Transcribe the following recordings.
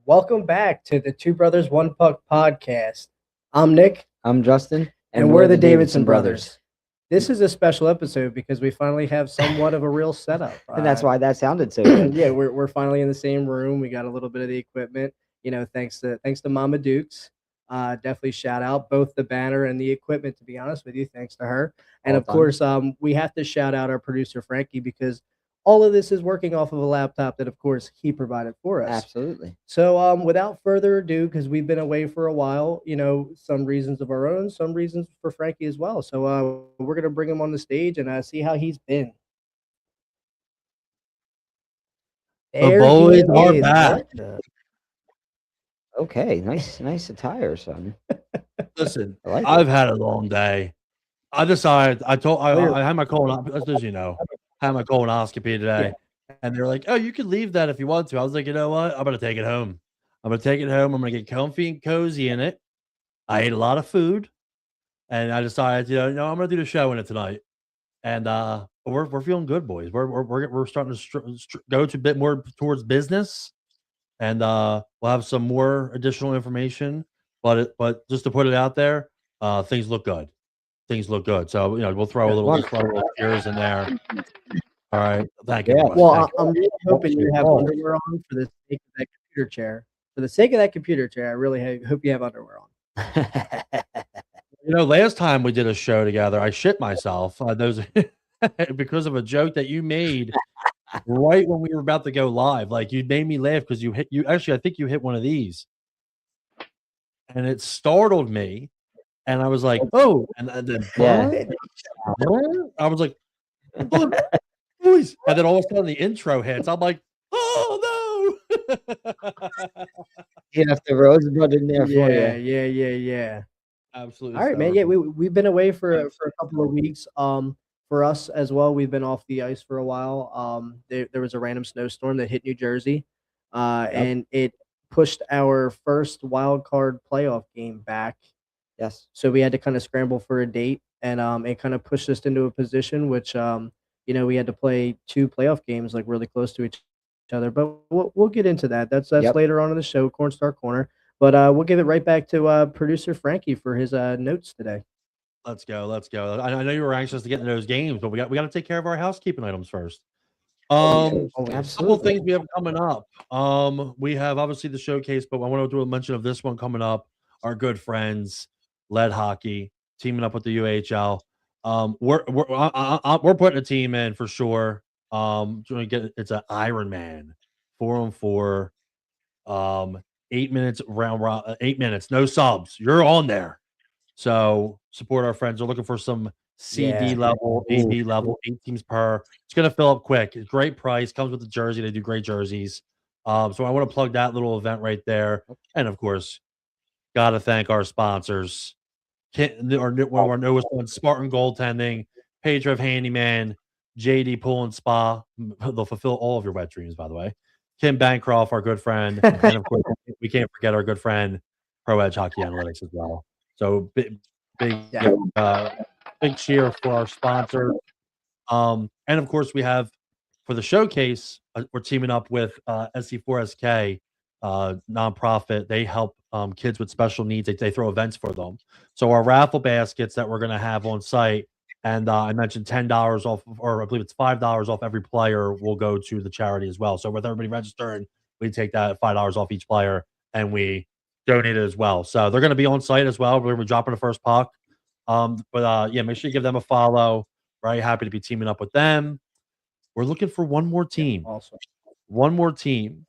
Welcome back to the Two Brothers One Puck podcast. I'm Nick, I'm Justin, and we're the Davidson brothers. This is a special episode because we finally have somewhat of a real setup. And that's why that sounded so good. Yeah, we're finally in the same room. We got a little bit of the equipment, thanks to Mama Dukes. Definitely shout out both the banner and the equipment, to be honest with you, thanks to her. And All of done. course, we have to shout out our producer Frankie because all of this is working off of a laptop that, of course, he provided for us. Absolutely. So, without further ado, because we've been away for a while, some reasons of our own, some reasons for Frankie as well. So, we're gonna bring him on the stage and see how he's been. The boys are back. Okay, nice attire, son. Listen, I like it. I've had a long day. I decided. I had my colonoscopy. As you know, I had my colonoscopy today, and they're like, "Oh, you can leave that if you want to." I was like, "You know what? I'm gonna take it home. I'm gonna get comfy and cozy in it." I ate a lot of food, and I decided, I'm gonna do the show in it tonight. And we're feeling good, boys. We're starting to go to a bit more towards business, and we'll have some more additional information. But just to put it out there, things look good. Things look good. So we'll throw a little cheers in there. All right, thank you. Yeah. everybody. Well, Thank you. I'm really hoping you have underwear on for the sake of that computer chair. For the sake of that computer chair, I really hope you have underwear on. Last time we did a show together, I shit myself. Those because of a joke that you made right when we were about to go live. Like, you made me laugh because I think you hit one of these, and it startled me, and I was like, "Oh!" And then I was like, "Oh, boys!" And then all of a sudden the intro hits. I'm like, "Oh no!" You have the rosebud in there for you. Yeah. Absolutely. All right, man. Yeah, we've been away for a couple of weeks. For us as well, we've been off the ice for a while. There was a random snowstorm that hit New Jersey, and it pushed our first wild card playoff game back. Yes. So we had to kind of scramble for a date, and it kind of pushed us into a position which we had to play two playoff games like really close to each other. But we'll get into that. That's later on in the show, Cornstar Corner. But we'll give it right back to producer Frankie for his notes today. Let's go. I know you were anxious to get into those games, but we got to take care of our housekeeping items first. A couple of things we have coming up. We have obviously the showcase, but I want to do a mention of this one coming up. Our good friends, Lead Hockey, teaming up with the UHL. We're putting a team in for sure. It's an Ironman 4-on-4. 8 minutes round 8 minutes, no subs. You're on there. So support our friends. We're looking for some CD level, AB level, 8 teams per. It's gonna fill up quick. It's great price, comes with the jersey. They do great jerseys. So I want to plug that little event right there. And of course, gotta thank our sponsors. One of our newest ones, Spartan Goaltending, Pedro Handyman, JD Pool and Spa. They'll fulfill all of your wet dreams, by the way. Kim Bancroft, our good friend, and of course, we can't forget our good friend, Pro Edge Hockey Analytics as well. So big cheer for our sponsor. And of course, we have for the showcase, we're teaming up with SC4SK nonprofit. They help kids with special needs. They throw events for them. So our raffle baskets that we're going to have on site, and I mentioned $10 off, or I believe it's $5 off every player will go to the charity as well. So with everybody registering, we take that $5 off each player and we donate it as well. So they're going to be on site as well. We're going to be dropping the first puck. Make sure you give them a follow. Very happy to be teaming up with them. We're looking for one more team. Awesome. One more team.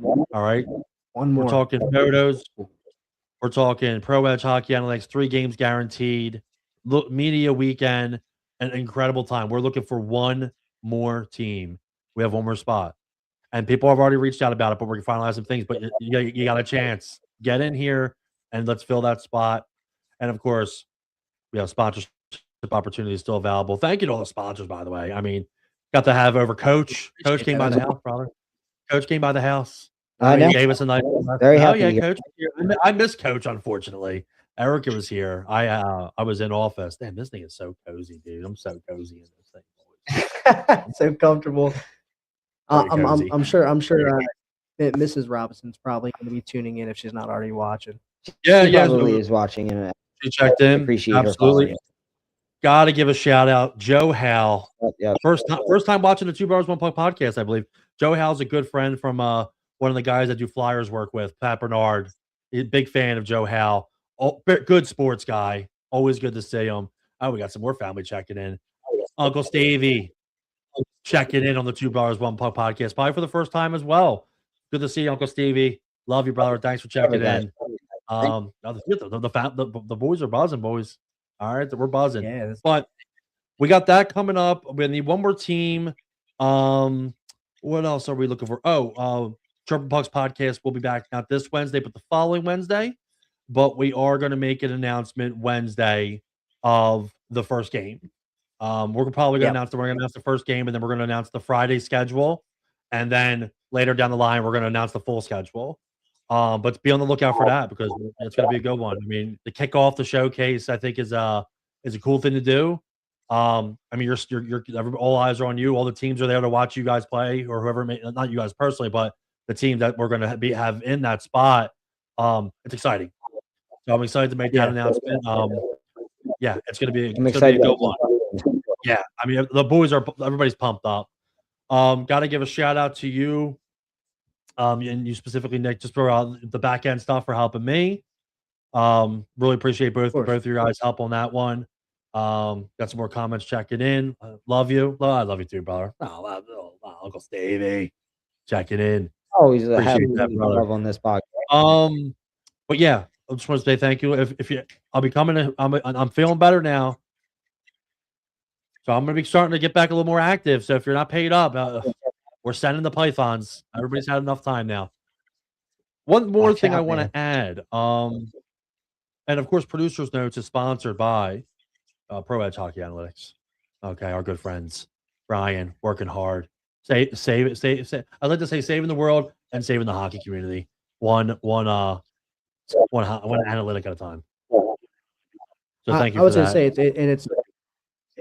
All right. One more. We're talking photos. We're talking Pro Edge Hockey Analytics, 3 games guaranteed. Media weekend, an incredible time. We're looking for one more team. We have one more spot. And people have already reached out about it, but we're finalizing some things. But you got a chance. Get in here and let's fill that spot. And of course, we have sponsorship opportunities still available. Thank you to all the sponsors, by the way. I mean, got to have over Coach. Coach came by the house, brother. Coach came by the house. I know. He gave us a nice. Very happy. Yeah, Coach. I miss Coach, unfortunately. Erica was here. I was in office. Damn, this thing is so cozy, dude. I'm so cozy in this thing. So comfortable. I'm sure. Mrs. Robinson's probably going to be tuning in if she's not already watching. Yeah, She probably is watching, and she checked in. appreciate Absolutely. her. Got to give a shout out, Joe Hal. Yep. First time watching the Two Brothers One Puck podcast, I believe. Joe Hal's a good friend from one of the guys I do Flyers work with, Pat Bernard. He's a big fan of Joe Hal. Oh, good sports guy. Always good to see him. Oh, we got some more family checking in. Uncle Stevie checking in on the Two Brothers One Puck podcast, probably for the first time as well. Good to see you, Uncle Stevie. Love you, brother. Thanks for checking in. The boys are buzzing, boys. All right, we're buzzing. Yeah, but we got that coming up. We need one more team. What else are we looking for? Triple Pucks podcast will be back not this Wednesday, but the following Wednesday. But we are going to make an announcement Wednesday of the first game. We're probably going to announce the first game, and then we're going to announce the Friday schedule, and then later down the line, we're going to announce the full schedule. But be on the lookout for that because it's going to be a good one. I mean, the kickoff, the showcase, I think is a cool thing to do. I mean, all eyes are on you. All the teams are there to watch you guys play, or whoever, not you guys personally, but the team that we're going to have in that spot. It's exciting. So I'm excited to make that announcement. It's going to be a good one. Yeah, I mean, everybody's pumped up. Got to give a shout out to you. And you specifically, Nick, just for the back end stuff for helping me. Really appreciate both of your guys' help on that one. Got some more comments checking in. Love you. I love you too, brother. Uncle Stevie checking in. Always happy to love on this podcast. But yeah, I just want to say thank you. If you, I'll be coming. I'm feeling better now, so I'm gonna be starting to get back a little more active. So if you're not paid up, we're sending the pythons. Everybody's had enough time now. One more thing I want to add. And of course, Producers Notes is sponsored by Pro Edge Hockey Analytics. Okay, our good friends. Brian, working hard. I'd like to say saving the world and saving the hockey community. One analytic at a time. So thank you. I was going to say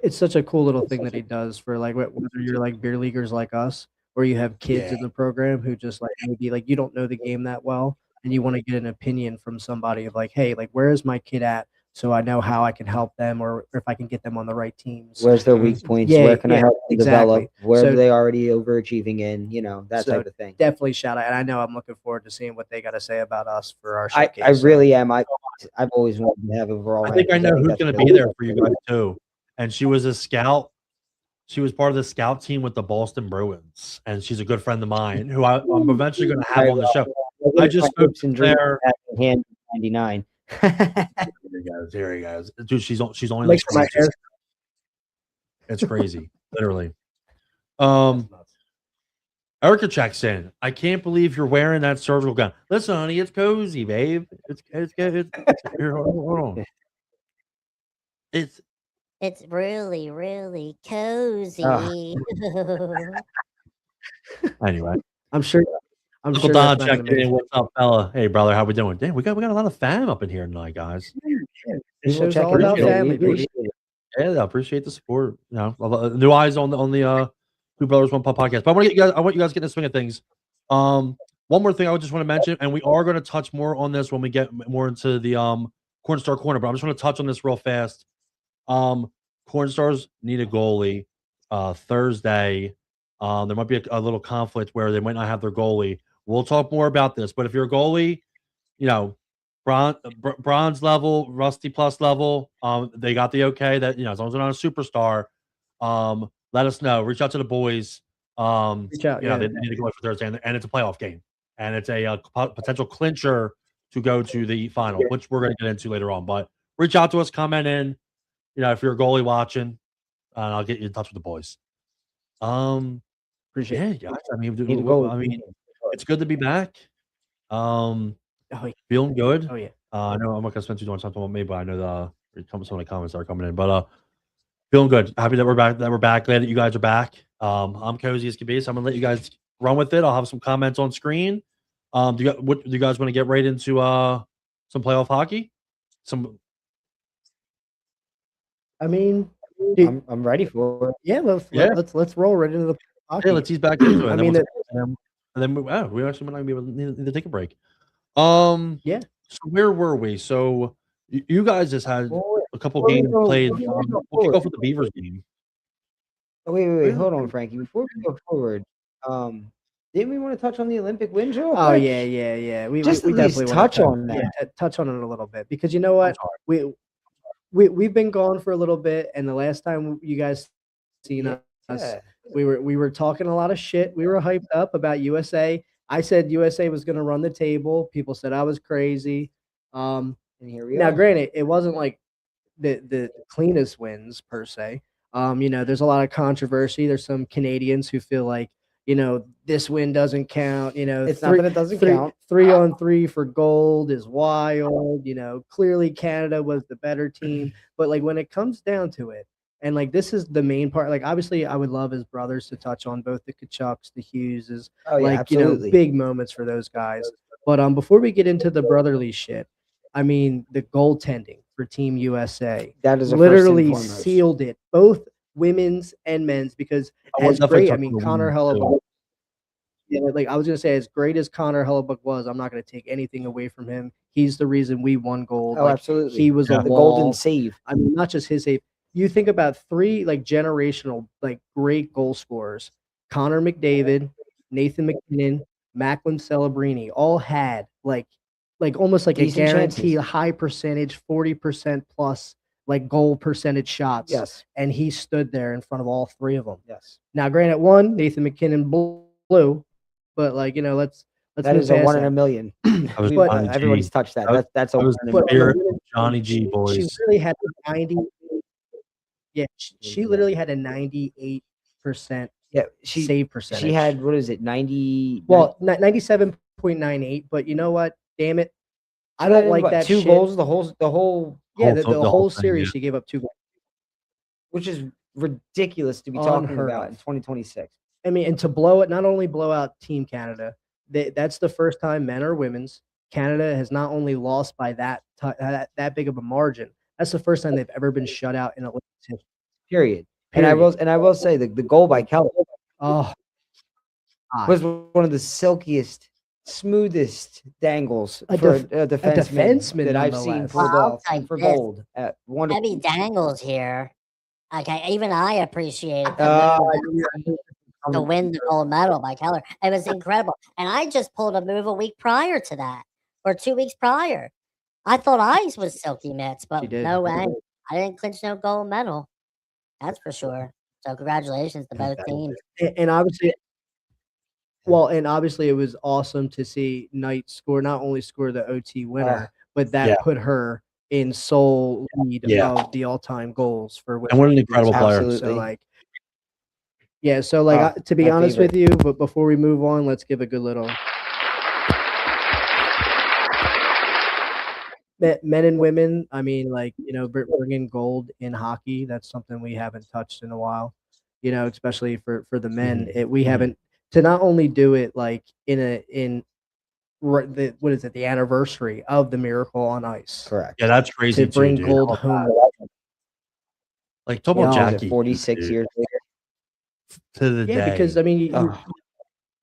it's such a cool little thing that he does for like whether you're like beer leaguers like us, or you have kids in the program who just like maybe like you don't know the game that well and you want to get an opinion from somebody of like, hey, like where is my kid at? So I know how I can help them or if I can get them on the right teams. Where's their weak points? Where can I help them develop? Where are they already overachieving in? That type of thing. Definitely shout out. And I know I'm looking forward to seeing what they got to say about us for our showcase. I really am. I've always wanted to have overall. I think I know who's going to be there for you guys too. And she was a scout. She was part of the scout team with the Boston Bruins, and she's a good friend of mine who I'm eventually going to have on the show. I just spoke to her. Hand 99. Here he goes. Dude, she's only like it's crazy, literally. Erica checks in. I can't believe you're wearing that surgical gown. Listen, honey, it's cozy, babe. It's here, hold on. It's really, really cozy. Anyway, I'm sure Uncle Don checked in. What's up, fella? Hey, brother, how we doing? Damn, we got a lot of fam up in here tonight, guys. It shows all about family. Yeah, I appreciate the support. New eyes on the Two Brothers One Puck podcast. But I want you guys to get in the swing of things. One more thing I just want to mention, and we are going to touch more on this when we get more into the Corn Star Corner. But I'm just going to touch on this real fast. Corn Stars need a goalie Thursday. There might be a little conflict where they might not have their goalie. We'll talk more about this, but if you're a goalie, bronze level, rusty plus level, they got the okay that as long as they're not a superstar, let us know. Reach out to the boys. Reach out. They need to go for Thursday, and it's a playoff game, and it's a potential clincher to go to the final, which we're going to get into later on. But reach out to us, comment in. If you're a goalie watching, I'll get you in touch with the boys. Appreciate it. Yeah, I mean, it's good to be back. Feeling good. Oh yeah. I know I'm not gonna spend too much time talking about me, but I know some of the comments are coming in. But feeling good. Happy that we're back. Glad that you guys are back. I'm cozy as can be, so I'm gonna let you guys run with it. I'll have some comments on screen. Do you guys want to get right into some playoff hockey? I mean, I'm ready for it. Yeah, let's roll right into the hockey. Yeah, let's ease back into it. I mean, and then we actually might not be able to need to take a break. Yeah. So where were we? So you guys just had a couple games played. We'll kick off with the Beavers game. Oh, wait. Hold on, Frankie. Before we go forward, didn't we want to touch on the Olympic wins real quick? Oh yeah. We Just at least definitely touch on that. Yeah, touch on it a little bit because you know what, we've been gone for a little bit, and the last time you guys seen us, we were talking a lot of shit. We were hyped up about USA. I said USA was going to run the table. People said I was crazy. And here we Now, are. granted, it wasn't like the cleanest wins per se. There's a lot of controversy. There's some Canadians who feel like, this win doesn't count. It's not that it doesn't count. 3-on-3 for gold is wild. Clearly Canada was the better team. But like when it comes down to it, and like this is the main part. Like obviously, I would love his brothers to touch on both the Kachucks, the Hugheses, big moments for those guys. But before we get into the brotherly shit, I mean the goaltending for Team USA that is literally sealed it, both women's and men's. Because as great, I mean Connor Hellebuyck. Yeah, like I was gonna say, as great as Connor Hellebuyck was, I'm not gonna take anything away from him. He's the reason we won gold. Oh, absolutely. He was the golden save. I mean, not just his save. You think about three like generational, like great goal scorers: Connor McDavid, Nathan MacKinnon, Macklin Celebrini, all had like almost like decent a guaranteed chances. High percentage, 40% plus like goal percentage shots. Yes. And he stood there in front of all three of them. Yes. Now, granted, one Nathan MacKinnon blew, but like let's that is a 1 in a million. Everybody's touched that. That's a 1 in a million. Johnny G, boys. She really had 90. Yeah, she literally had a 98% save percentage. She had, what is it, 90? Well, 97.98. But you know what? Damn it, I don't like that. 2 goals the whole. Yeah, the whole series she gave up 2 goals, which is ridiculous to be talking about in 2026. I mean, and to not only blow out Team Canada, that's the first time, men or women's, Canada has not only lost by that big of a margin. That's the first time they've ever been shut out in Olympics history. Period. And I will say the goal by Keller was one of the silkiest, smoothest dangles for a defenseman that I've seen pulled off for gold at one. Heavy dangles here. Okay, even I appreciate it. To win the gold medal by Keller. It was incredible. And I just pulled a move a week prior to that, or 2 weeks prior. I thought I was silky mitts, but no way. I didn't clinch no gold medal. That's for sure. So congratulations to both teams. And obviously, it was awesome to see Knight not only score the OT winner, but that put her in sole lead of the all-time goals for women. And what an incredible player. Absolutely. So to be honest with you, but before we move on, let's give a good little men and women. I mean, bringing gold in hockey, that's something we haven't touched in a while, especially for the men. We haven't, to not only do it like the anniversary of the Miracle on Ice. Correct. Yeah, that's crazy. To bring gold home. Like talk about Jackie. 46 years later. To the day. Because I mean,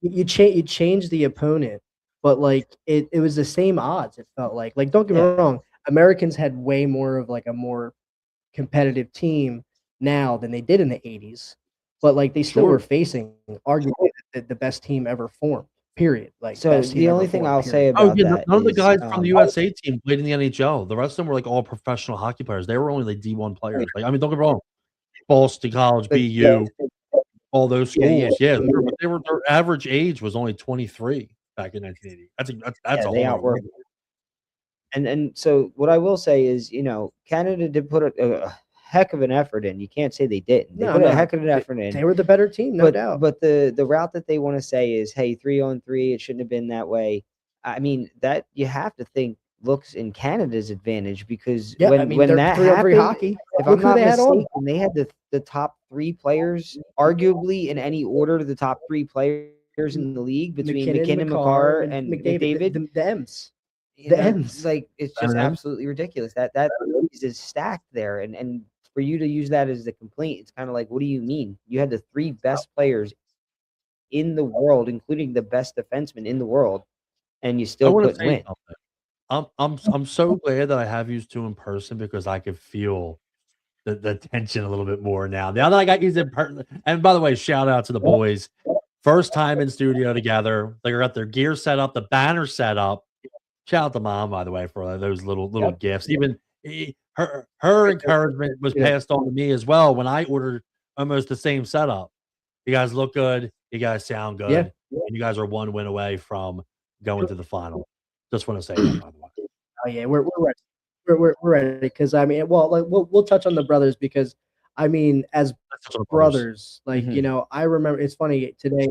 you change the opponent, but like it was the same odds. It felt like don't get me wrong, Americans had way more of like a more competitive team now than they did in the 80s, but like they still were facing arguably the best team ever formed. Period. Like so, the only thing I'll say about that none of the guys from the USA team played in the NHL. The rest of them were like all professional hockey players. They were only like D1 players. Like I mean, don't get me wrong, Boston College, BU. All those schools, their average age was only 23 back in 1980. That's a whole lot. And so what I will say is, Canada did put a heck of an effort in. You can't say they didn't. They put a heck of an effort in. They were the better team, no doubt. But the route that they want to say is, hey, 3-on-3, it shouldn't have been that way. I mean, that you have to think looks in Canada's advantage because when that happened, hockey, if I'm not mistaken, they had the top 3 players, arguably in any order, the top 3 players in the league between McKinnon, Makar, and McDavid. The M's. Like it's just absolutely ridiculous. That is stacked there, and for you to use that as the complaint, it's kind of like, what do you mean? You had the 3 best players in the world, including the best defenseman in the world, and you still couldn't win. I'm so glad that I have used to in person because I could feel the tension a little bit more now. Now that I got used in person, and by the way, shout out to the boys. First time in studio together. They got their gear set up, the banner set up. Shout out to Mom, by the way, for those little gifts. Even her encouragement was passed on to me as well when I ordered almost the same setup. You guys look good. You guys sound good. And you guys are one win away from going to the final. Just want to say that, by the way. Oh yeah, we're ready. We're ready because I mean, well, like we'll touch on the brothers because I mean, as brothers, like I remember. It's funny today.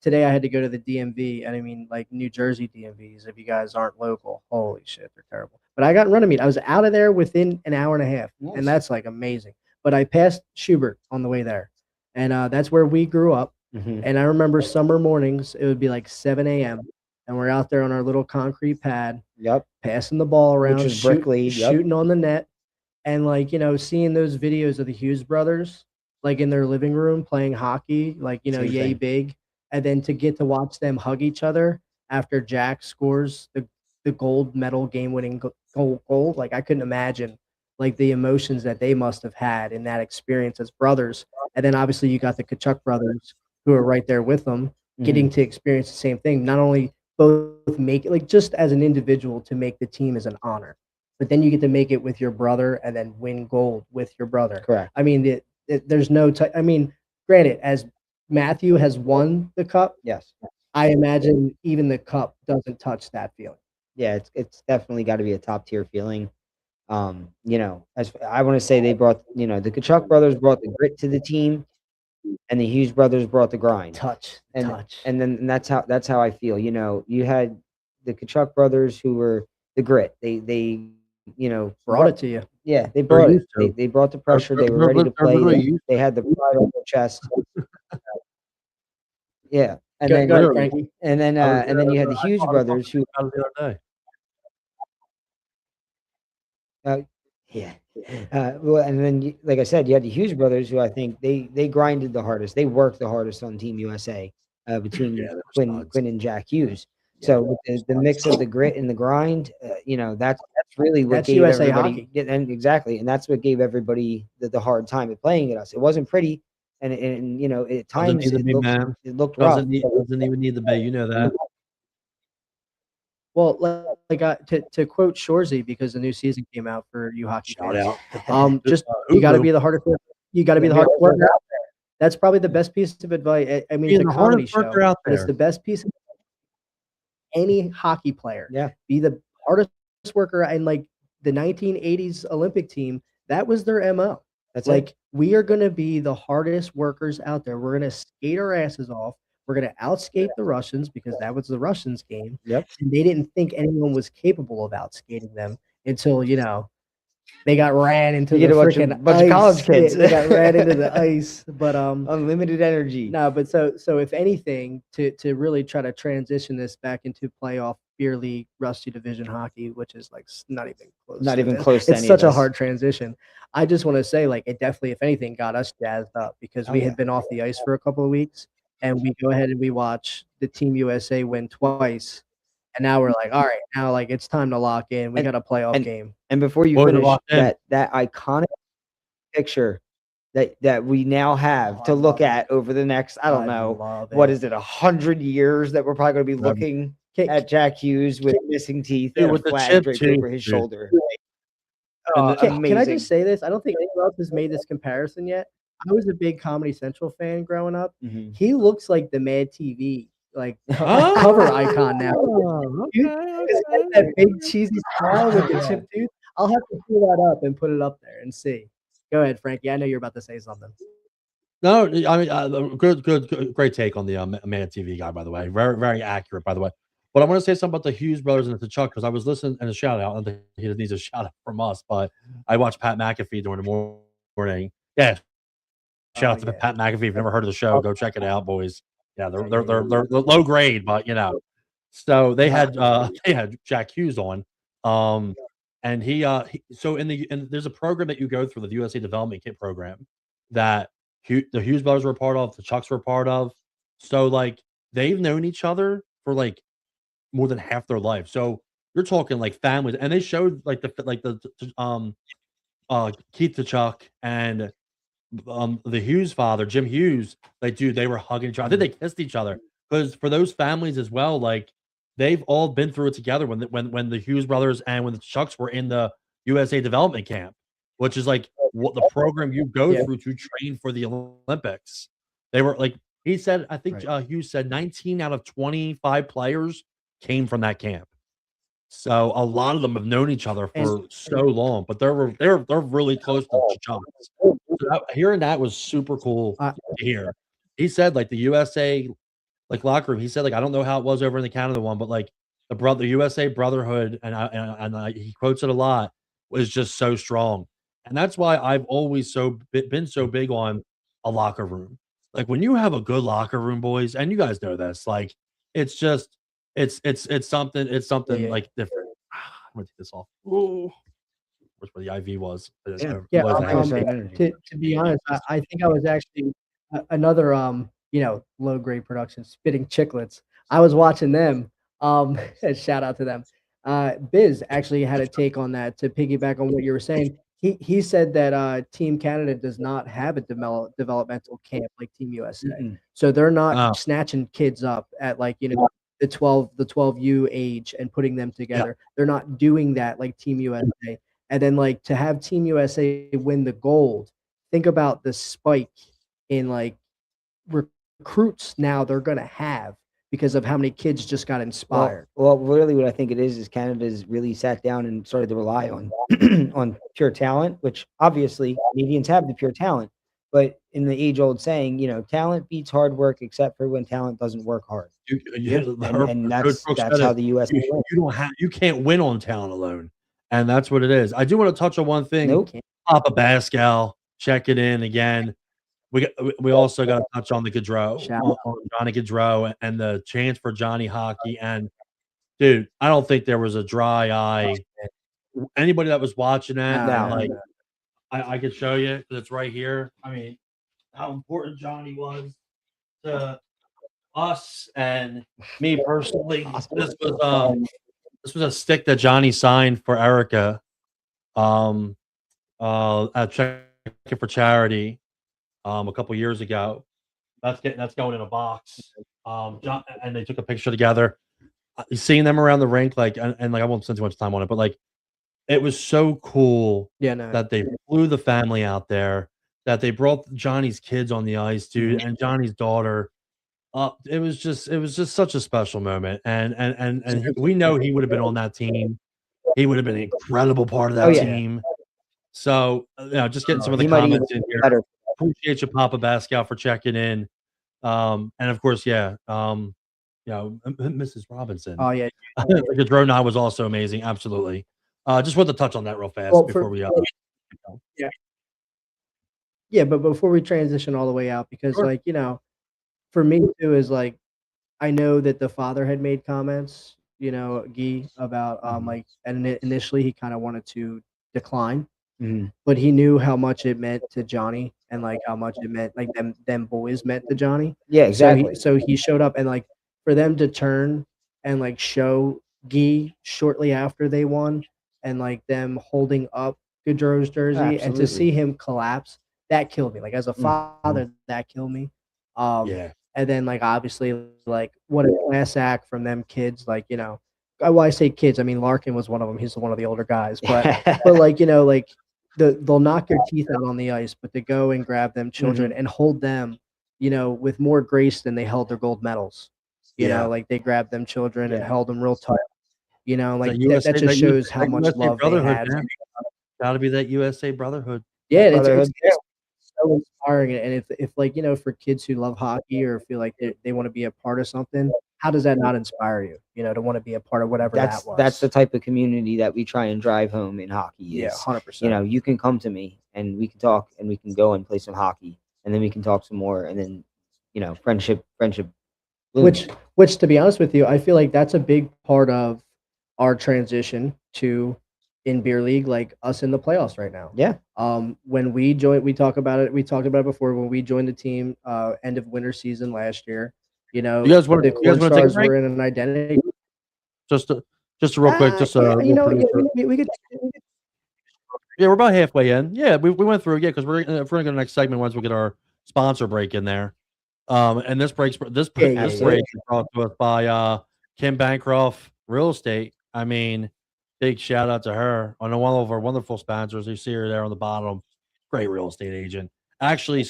Today I had to go to the DMV, and I mean, like New Jersey DMVs. If you guys aren't local, holy shit, they're terrible. But I got in Runnymede. I was out of there within an hour and a half, and that's like amazing. But I passed Schubert on the way there, and that's where we grew up. And I remember summer mornings. It would be like 7 a.m. and we're out there on our little concrete pad. Passing the ball around, shooting on the net, and like seeing those videos of the Hughes brothers, like in their living room playing hockey, like yay big. And then to get to watch them hug each other after Jack scores the gold medal game-winning goal, like I couldn't imagine like the emotions that they must have had in that experience as brothers. And then obviously you got the Kachuk brothers who are right there with them, getting to experience the same thing. Not only both make it, like just as an individual to make the team is an honor, but then you get to make it with your brother and then win gold with your brother. Correct. I mean, there's no I mean, granted, as Matthew has won the cup. Yes. I imagine even the cup doesn't touch that feeling. Yeah, it's definitely got to be a top tier feeling. As I want to say, they brought the Kachuk brothers brought the grit to the team, and the Hughes brothers brought the grind. And then that's how I feel. You had the Kachuk brothers who were the grit. They brought it to you. Yeah, they brought it. They brought the pressure. They were ready to play. They had the pride on their chest. Yeah, and then you had the Hughes brothers who. Well, and then like I said, you had the Hughes brothers who I think they grinded the hardest. They worked the hardest on Team USA between Quinn and Jack Hughes. So with the mix of the grit and the grind, that's really what gave USA everybody. hockey. And exactly, and that's what gave everybody the hard time at playing at us. It wasn't pretty, and at times it looked rough. Doesn't even need the bay. You know that. Well, to quote Shorzy, because the new season came out for you hockey fans. Just you got to be the hardest. You got to be the hardest worker out there. That's probably the best piece of advice. I mean, it's a comedy show, but it's the best piece of any hockey player. Yeah, be the hardest worker. And like the 1980s Olympic team, that was their MO. That's like we are going to be the hardest workers out there. We're going to skate our asses off. We're going to outskate the Russians because that was the Russians' game. Yep. And they didn't think anyone was capable of outskating them until, they got ran into the freaking bunch of college kids. They got ran into the ice. But unlimited energy. No, but so if anything, to really try to transition this back into playoff beer league Rusty Division hockey, which is like not even close. Not even close to It's such a hard transition. I just want to say, like, it definitely, if anything, got us jazzed up because we had been off the ice for a couple of weeks. And we go ahead and we watch the Team USA win twice. And now we're like, all right, now like it's time to lock in. We got a playoff game. And before you finish that iconic picture that we now have to look at over the next, I don't know, what is it, 100 years that we're probably going to be looking at Jack Hughes with missing teeth and with a flag draped over his shoulder. Can I just say this? I don't think anyone else has made this comparison yet. I was a big Comedy Central fan growing up. He looks like the Mad TV cover icon now. That big cheesy smile with the chipped tooth. I'll have to pull that up and put it up there and see. Go ahead, Frankie. I know you're about to say something. No, I mean, great take on the Mad TV guy, by the way. Very, very accurate, by the way. But I want to say something about the Hughes brothers and the Kachuk because I was listening and a shout out. I don't think he needs a shout out from us, but I watched Pat McAfee during the morning. Yeah. Shout out to Pat McAfee. If you've never heard of the show, go check it out, boys. Yeah, they're low grade, but So they had Jack Hughes on. And so there's a program that you go through, the USA Development Kit program, that the Hughes brothers were a part of, the Chucks were a part of. So like they've known each other for like more than half their life. So you're talking like families, and they showed like Keith Chuck and the Hughes father, Jim Hughes. Like, dude, they were hugging each other. I think they kissed each other because for those families as well, like they've all been through it together. When the Hughes brothers and when the Chucks were in the USA development camp, which is like what the program you go through to train for the Olympics. They were like he said. I think Hughes said 19 out of 25 players came from that camp. So a lot of them have known each other for so long, but they're really close to Chucks. So hearing that was super cool to hear. He said like the USA like locker room. He said like I don't know how it was over in the Canada one, but like the USA brotherhood and he quotes it a lot was just so strong, and that's why I've always been so big on a locker room. Like when you have a good locker room, boys, and you guys know this, like it's just it's something like different. I'm gonna take this off. Ooh. Where's where the IV was? To be honest, I think I was actually another low grade production, Spitting Chicklets. I was watching them. Shout out to them. Biz actually had a take on that to piggyback on what you were saying. He said that Team Canada does not have a developmental camp like Team USA, so they're not snatching kids up at like the 12U age and putting them together. They're not doing that like Team USA. And then like to have Team USA win the gold, think about the spike in like recruits now they're gonna have because of how many kids just got inspired. Well, really what I think it is Canada's really sat down and started to rely on on pure talent, which obviously Canadians have the pure talent. But in the age-old saying, talent beats hard work except for when talent doesn't work hard. And that's how the US you can't win on talent alone. And that's what it is. I do want to touch on one thing. Papa Pascal, check it in again. We also got to touch on the Gaudreau, on Johnny Gaudreau and the chance for Johnny Hockey. And dude, I don't think there was a dry eye. Anybody that was watching that, I could show you because it's right here. I mean, how important Johnny was to us and me personally. This was a stick that Johnny signed for Erica. At Check It for Charity, a couple years ago. That's going in a box. John, and they took a picture together. Seeing them around the rink, like, and like I won't spend too much time on it, but like, it was so cool. That they flew the family out there, that they brought Johnny's kids on the ice, dude, and Johnny's daughter. It was just such a special moment, and we know he would have been on that team. He would have been an incredible part of that team. So, just getting some of the comments in here. Appreciate you, Papa Pascal, for checking in. And of course, Mrs. Robinson. Oh yeah, the drone nod was also amazing. Absolutely. Just wanted to touch on that real fast before we. But before we transition all the way out, because for me too is like, I know that the father had made comments, Guy, about like, and initially he kind of wanted to decline. But he knew how much it meant to Johnny and like how much it meant like them boys meant to Johnny. Yeah, exactly. So he showed up and like for them to turn and like show Guy shortly after they won and like them holding up Gaudreau's jersey and to see him collapse, that killed me. Like as a father, that killed me. And then like obviously like what a class act from them kids, like well, I say kids, I mean Larkin was one of them. He's one of the older guys, but like like they'll knock your teeth out on the ice, but to go and grab them children and hold them, with more grace than they held their gold medals. Like they grabbed them children and held them real tight. Like that just shows how much love they had. Got to be that USA brotherhood. Yeah, it's so inspiring. And if like for kids who love hockey or feel like they want to be a part of something, how does that not inspire you? To want to be a part of whatever that was. That's the type of community that we try and drive home in hockey. Yeah, 100%. You can come to me and we can talk and we can go and play some hockey and then we can talk some more and then friendship. Which to be honest with you, I feel like that's a big part of our transition to in beer league, like us in the playoffs right now. Yeah. When we joined, we talked about it before when we joined the team end of winter season last year. You know, You guys want the to corn take a stars break? were in an identity. Just a real quick, just Yeah, you know, yeah, producer. we could. Yeah, we're about halfway in. Yeah, we went through. Yeah, because we're if we're gonna go to the next segment once we get our sponsor break in there. And this Yeah. break is brought to us by Kim Bancroft Real Estate. I mean, big shout out to her on one of our wonderful sponsors. You see her there on the bottom. Great real estate agent. Actually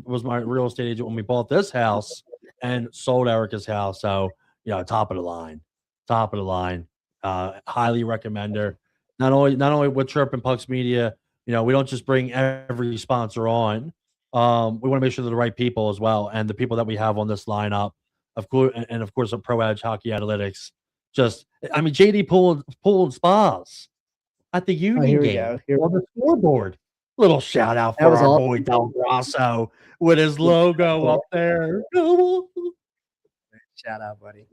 was my real estate agent when we bought this house and sold Erica's house. So, top of the line. Top of the line. Highly recommend her. Not only with Chirp and Pucks Media, we don't just bring every sponsor on. We want to make sure they're the right people as well, and the people that we have on this lineup, of course, and of course, the Pro Edge Hockey Analytics. JD Pool and Spas at the Oh, Union here we game go. on the scoreboard. Little shout out That for was our all. boy Del Grosso with his logo up there. Shout out, buddy.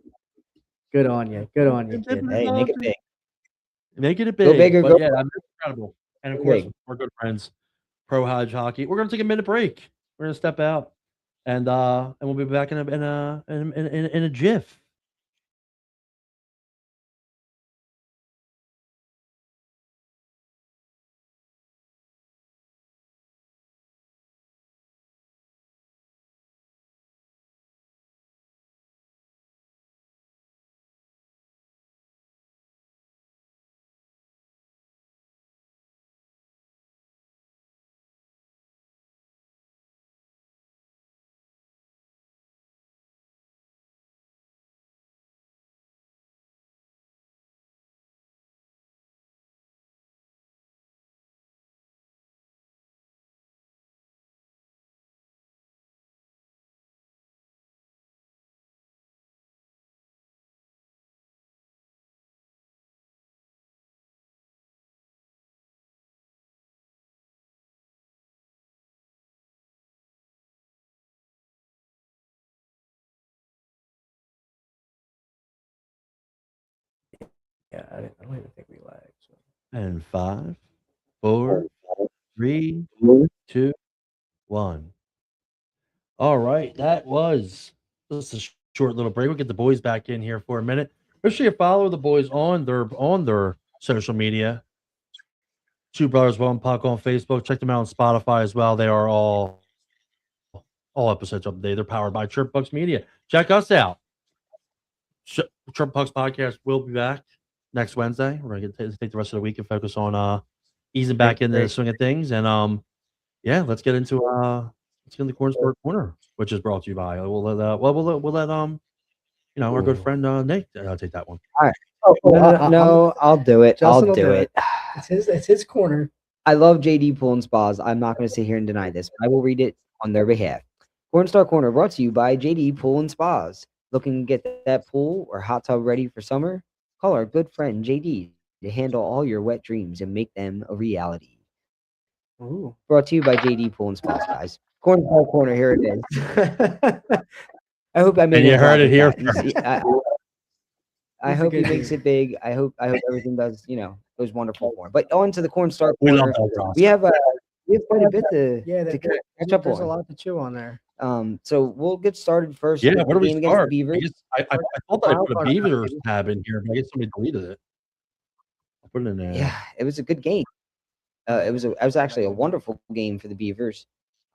Good on you. Good on you, kid. Hey, make it big. Making it Go big. big or But go yeah, that's incredible. And of Go course, big. our good friends, Pro Hodge Hockey. We're gonna take a minute break. We're gonna step out, and we'll be back in a jiff. Yeah, I don't even think we lagged. So. And 5, 4, 3, 2, 1. All right, that was just a short little break. We'll get the boys back in here for a minute. Make sure you follow the boys on their social media. Two Brothers One Puck on Facebook. Check them out on Spotify as well. They are all episodes up to date. They're powered by Chirp Bucks Media. Check us out. Chirp Bucks podcast will be back next Wednesday. We're gonna take the rest of the week and focus on easing back into the swing of things. And yeah, let's get into the Cornsburg Corner, which is brought to you by. We'll let our good friend Nick take that one. All right. No, I'll do it. Justin I'll do it. It's his corner. I love JD Pool and Spas. I'm not going to sit here and deny this. I will read it on their behalf. Cornstar Corner brought to you by JD Pool and Spas. Looking to get that pool or hot tub ready for summer? Call our good friend JD to handle all your wet dreams and make them a reality. Ooh. Brought to you by JD Pool and Spas, guys. Cornstar Corner, here it is. I hope I made And you heard it here. I hope he makes it big. I hope everything does, goes wonderful for him. But on to the Cornstar Corner. We have quite a bit to catch up on. There's a lot to chew on there. So we'll get started first. Yeah, where do we start? Beavers. I thought that I put a Beavers tab in here, but I guess somebody deleted it. I'll put it in there. Yeah, it was a good game. It was actually a wonderful game for the Beavers.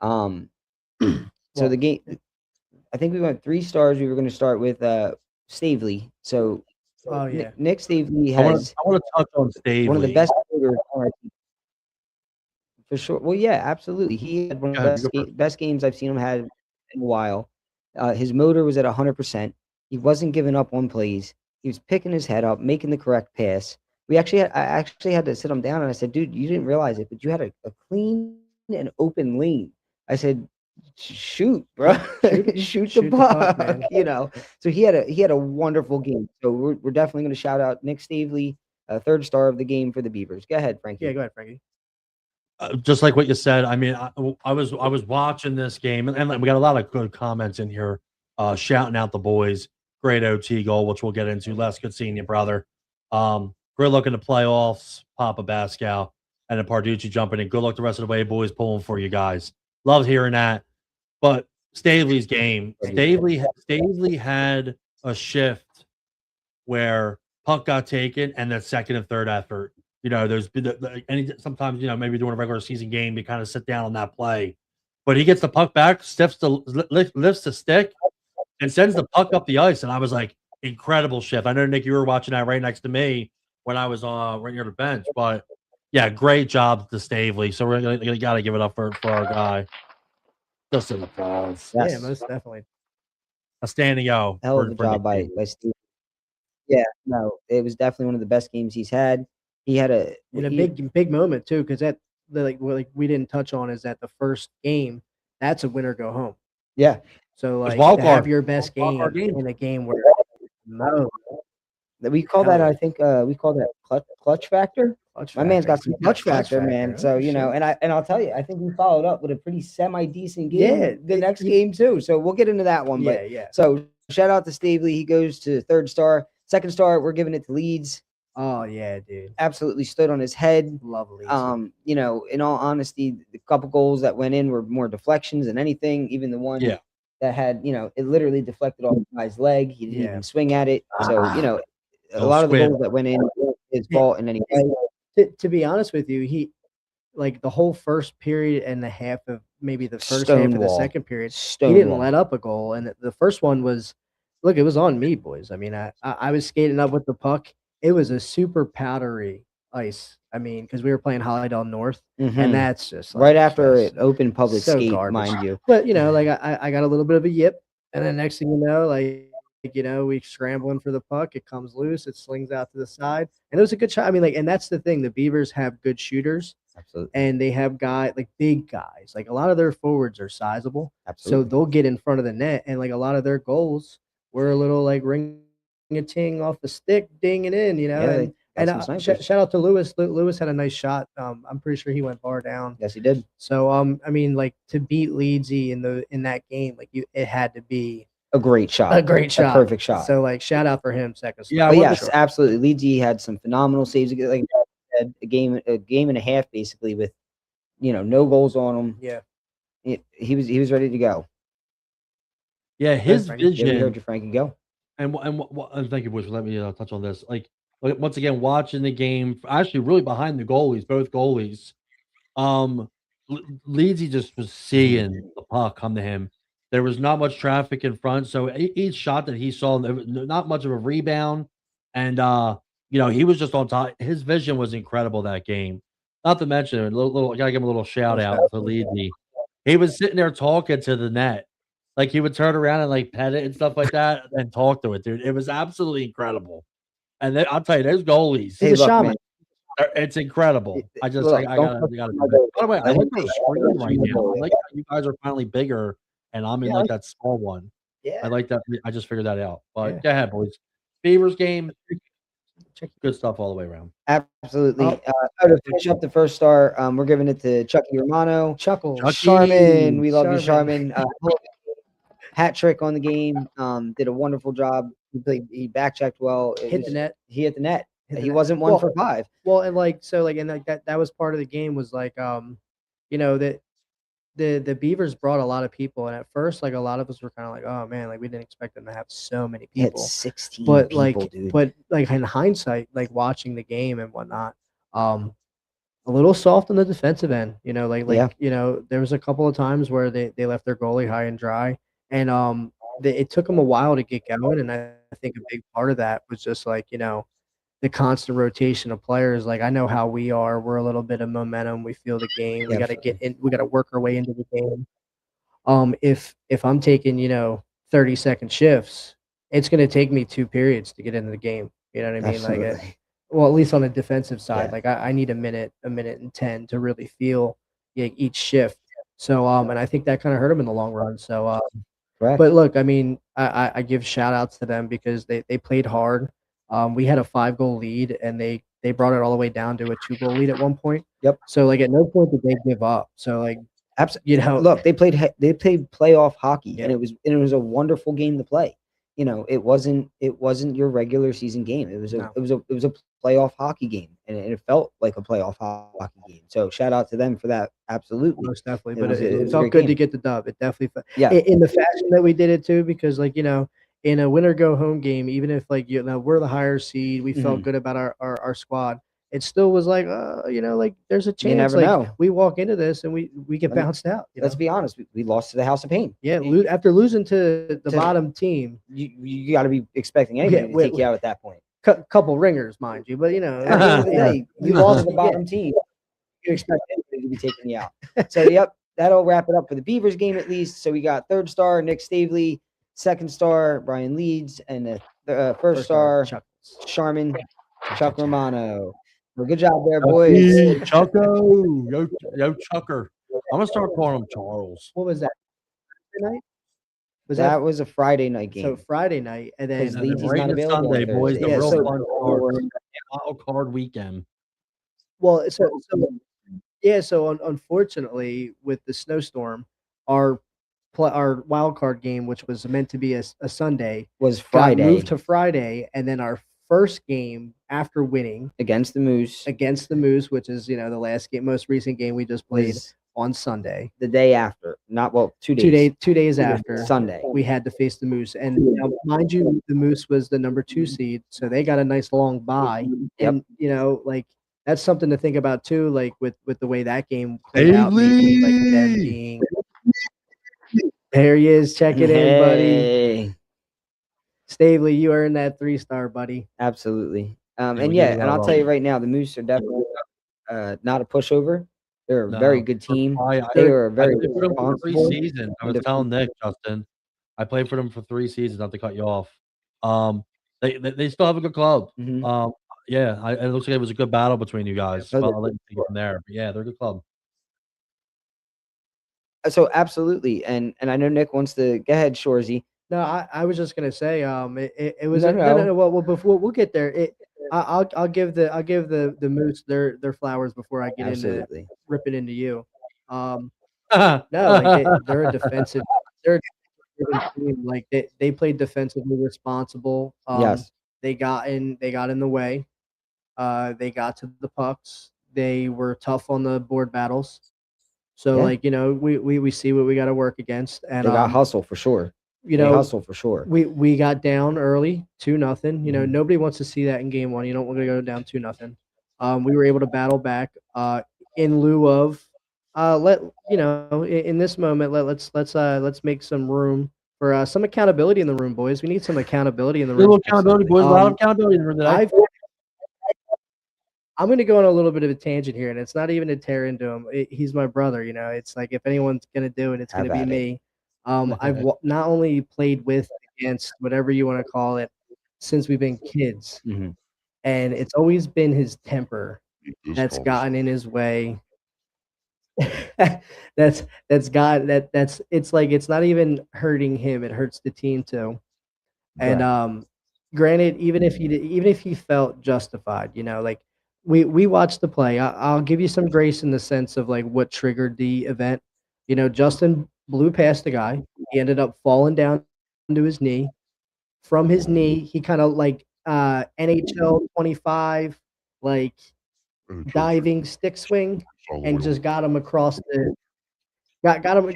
So the game, I think we went 3 stars. We were going to start with Stavely. So Nick Stavely has. I want to touch on Stavely. One of the best players on our team. For sure. Well, yeah, absolutely. He had one of the best games I've seen him had in a while. His motor was at 100%. He wasn't giving up on plays. He was picking his head up, making the correct pass. I actually had to sit him down and I said, dude, you didn't realize it, but you had a clean and open lane. I said, shoot, bro, shoot the puck, man. So he had a wonderful game. So we're definitely going to shout out Nick Stavely, 3rd star of the game for the Beavers. Go ahead, Frankie. Yeah, go ahead, Frankie. Just like what you said, I mean, I was watching this game, and we got a lot of good comments in here, shouting out the boys. Great OT goal, which we'll get into. Les, good seeing you, brother. Good luck in the playoffs, Papa Bascal, and then Parducci jumping in. Good luck the rest of the way, boys, pulling for you guys. Love hearing that. But Stavely's game. Stavely had a shift where puck got taken and then second and third effort. There's sometimes maybe during a regular season game you kind of sit down on that play, but he gets the puck back, lifts the stick, and sends the puck up the ice. And I was like, incredible shift. I know, Nick, you were watching that right next to me when I was right near the bench, but yeah, great job to Stavely. So we're gonna gotta give it up for our guy. Just in the balls. Yes. Yeah, most definitely. A standing O. Hell of a job by Steve. Yeah, no, it was definitely one of the best games he's had. He had a big moment too, because that we didn't touch on is that the first game, that's a winner go home. Yeah. So to have your best game in a game where we call that, I think we call that clutch factor. My man's got some clutch factor, man. So and I'll tell you, I think we followed up with a pretty semi-decent game the next game too. So we'll get into that one. So shout out to Stavely. He goes to 3rd star. 2nd star, we're giving it to Leeds. Oh yeah, dude. Absolutely stood on his head. Lovely. In all honesty, the couple goals that went in were more deflections than anything. Even the one that had, it literally deflected off the guy's leg. He didn't even swing at it. So, a lot of the goals that went in his fault in any way. To be honest with you, he the whole first period and the half of maybe the first half of the second period, he didn't let up a goal. And the first one was, look, it was on me, boys. I mean, I was skating up with the puck. It was a super powdery ice. I mean, because we were playing Hollydale North, and that's just right after an open public skate, mind you. But I got a little bit of a yip, and then next thing you know, we scrambling for the puck. It comes loose. It slings out to the side, and it was a good shot. I mean, and that's the thing. The Beavers have good shooters. Absolutely. And they have big guys. A lot of their forwards are sizable. Absolutely. So they'll get in front of the net, and a lot of their goals were a little ring-a-ting off the stick, dinging in, And shout out to Lewis. Lewis had a nice shot. I'm pretty sure he went bar down. Yes, he did. So I mean, to beat Leedsy in that game, it had to be a great shot. A perfect shot. So shout out for him, 2nd star. Yeah, yes, absolutely. Leedsy had some phenomenal saves. A game and a half basically with no goals on him. Yeah. He was ready to go. Yeah, his vision. Yeah, we heard you, Frankie. Go. And thank you, boys, for letting me touch on this. Once again, watching the game, actually, really behind the goalies, both goalies. Leedsy just was seeing the puck come to him. There was not much traffic in front, so each shot that he saw, there was not much of a rebound, and he was just on top. His vision was incredible that game. Not to mention, I gotta give him a little shout out to Leedsy. He was sitting there talking to the net. He would turn around and pet it and stuff like that and talk to it, dude. It was absolutely incredible. And then I'll tell you, those goalies. He's a shaman. It's incredible. I gotta. By the way, I like the screen right now. I like how you guys are finally bigger, and I'm in that small one. Yeah, I like that. I just figured that out. But go ahead, boys. Beavers game. Good stuff all the way around. Absolutely. To finish up the 1st star, we're giving it to Chucky Romano. Sharman. We love you, Sharman. Hat trick on the game. Did a wonderful job. He back checked well. He hit the net. He wasn't 1 for 5. Well, and that was part of the game was that the Beavers brought a lot of people, and at first a lot of us were kind of oh man, we didn't expect them to have so many people. 16 but people, dude. But in hindsight, watching the game and whatnot, a little soft on the defensive end. There was a couple of times where they left their goalie high and dry. And it took them a while to get going, and I think a big part of that was just the constant rotation of players. I know how we are. We're a little bit of momentum. We feel the game. We got to get in. We got to work our way into the game. If I'm taking 30-second shifts, it's going to take me 2 periods to get into the game. You know what I mean? Absolutely. Well, at least on the defensive side, I need a minute and 10 to really feel each shift. So and I think that kind of hurt them in the long run. So. Correct. But look, I mean, I give shout outs to them because they played hard. We had a 5-goal lead, and they brought it all the way down to a 2-goal lead at one point. Yep. So at no point did they give up. So absolutely, look, they played playoff hockey, and it was a wonderful game to play. it wasn't your regular season game. It was a playoff hockey game, and it felt like a playoff hockey game. So shout out to them for that. Absolutely, most definitely. But it felt good to get the dub. It definitely yeah, in the fashion that we did it too, because in a winner go home game, even if we're the higher seed, we felt good about our squad. It still was like, like there's a chance. You never like know. we walk into this and we get bounced out. Let's be honest. We lost to the House of Pain. Yeah, after losing to the bottom team, you got to be expecting anybody to take you out at that point. Couple ringers, mind you, but at the end of the day, you lost to the bottom team. You expect anybody to be taking you out. So yep, that'll wrap it up for the Beavers game at least. So we got third star Nick Stavely, second star Brian Leeds, and the first star Charmin Chuck Romano. Well, good job there, boys. Chucko, yo, Chucker. I'm gonna start calling him Charles. What was that? Night? That was a Friday night game. So Friday night, and then Leeds is not available Sunday, boys. The real fun wild card weekend. Well, so unfortunately, with the snowstorm, our wild card game, which was meant to be a Sunday, was Friday. Got moved to Friday, and then our first game after winning against the Moose, which is the most recent game we just played on Sunday, the day after, 2 days, 2 days after Sunday, we had to face the Moose, and mind you, the Moose was the number 2 seed, so they got a nice long bye, and that's something to think about too, like with the way that game played out, maybe, like them being. There he is, checking in, buddy. Stavely, you earned that 3-star, buddy. Absolutely. And I'll tell you right now, the Moose are definitely not a pushover. They're a very good team. They are a very good season. I was telling Nick, Justin, I played for them for 3 seasons. Not to cut you off. They still have a good club. Mm-hmm. It looks like it was a good battle between you guys. But I'll let you take it from there. But yeah, they're a good club. So absolutely, and I know Nick wants to go ahead, Shorzy. No, I was just gonna say, it was no. Well, before we'll get there, I'll give the Moose their flowers before I get into ripping into you. No, like they're a defensive. They're a team. Like they played defensively responsible. Yes, they got in the way. They got to the pucks. They were tough on the board battles. So we see what we got to work against, and they got hustle for sure. Hustle for sure. We got down early 2-0. Nobody wants to see that in game 1. You don't want to go down 2-0. We were able to battle back in lieu of in this moment let's make some room for some accountability in the room, boys. We need some accountability in the room. A little accountability, boys. A lot of accountability in the room today. I'm going to go on a little bit of a tangent here, and it's not even to tear into him. He's my brother, It's like if anyone's going to do it, it's going to be me. I've not only played with, against, whatever you want to call it, since we've been kids, and it's always been his temper that's gotten in his way. It's like it's not even hurting him; it hurts the team too. And granted, even if he felt justified, like. We watched the play. I'll give you some grace in the sense of like what triggered the event. Justin blew past the guy. He ended up falling down to his knee. From his knee, he kind of like NHL 25, like diving stick swing, and just got him across the. Got him.